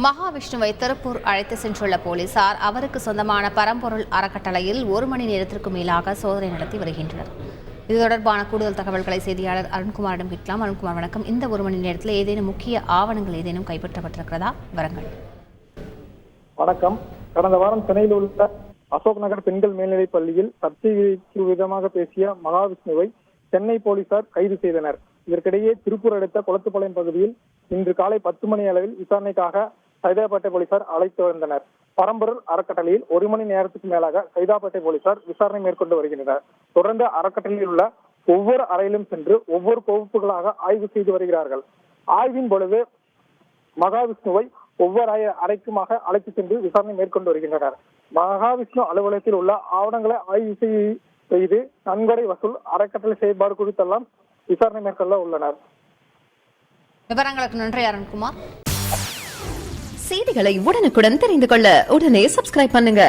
மகாவிஷ்ணுவை திருப்பூர் அழைத்து சென்றுள்ள போலீசார் அவருக்கு சொந்தமான பரம்பொருள் அறக்கட்டளையில் 1 மணி நேரத்திற்கு மேலாக சோதனை நடத்தி வருகின்றனர். இது தொடர்பான கூடுதல் தகவல்களை செய்தியாளர் அருண்குமாரிடம் கேட்கலாம். அருண்குமார், வணக்கம். இந்த 1 மணி நேரத்தில் ஏதேனும் முக்கிய ஆவணங்கள் ஏதேனும் கைப்பற்றப்பட்டிருக்கிறதா? விவரங்கள். வணக்கம். கடந்த வாரம் சென்னையில் உள்ள அசோக் நகர் பெண்கள் மேல்நிலைப் பள்ளியில் சர்ச்சைக்கு விதமாக பேசிய மகாவிஷ்ணுவை சென்னை போலீசார் கைது செய்தனர். இதற்கிடையே திருப்பூர் அடுத்த குளத்துப்பாளையம் பகுதியில் இன்று காலை 10 மணி அளவில் விசாரணைக்காக சைதாப்பேட்டை போலீசார் அழைத்து வந்தனர். பரம்பொருள் அறக்கட்டளையில் 1 மணி நேரத்துக்கு மேலாக சைதாப்பேட்டை போலீசார் விசாரணை மேற்கொண்டு வருகின்றனர். தொடர்ந்து அறக்கட்டளையில் உள்ள ஒவ்வொரு அறையிலும் சென்று ஒவ்வொரு கோப்புகளாக ஆய்வு செய்து வருகிறார்கள். ஆய்வின் பொழுது மகாவிஷ்ணுவை ஒவ்வொரு அறைக்குமாக அழைத்து சென்று விசாரணை மேற்கொண்டு வருகின்றனர். மகாவிஷ்ணு அலுவலகத்தில் உள்ள ஆவணங்களை ஆய்வு செய்து நன்கொடை வசூல் அறக்கட்டளை செயல்பாடு குறித்தெல்லாம் விசாரணை மேற்கொள்ள உள்ளனர். விவரங்களுக்கு நன்றி அருண்குமார். செய்திகளை உடனுக்குடன் தெரிந்து கொள்ள உடனே சப்ஸ்கிரைப் பண்ணுங்க.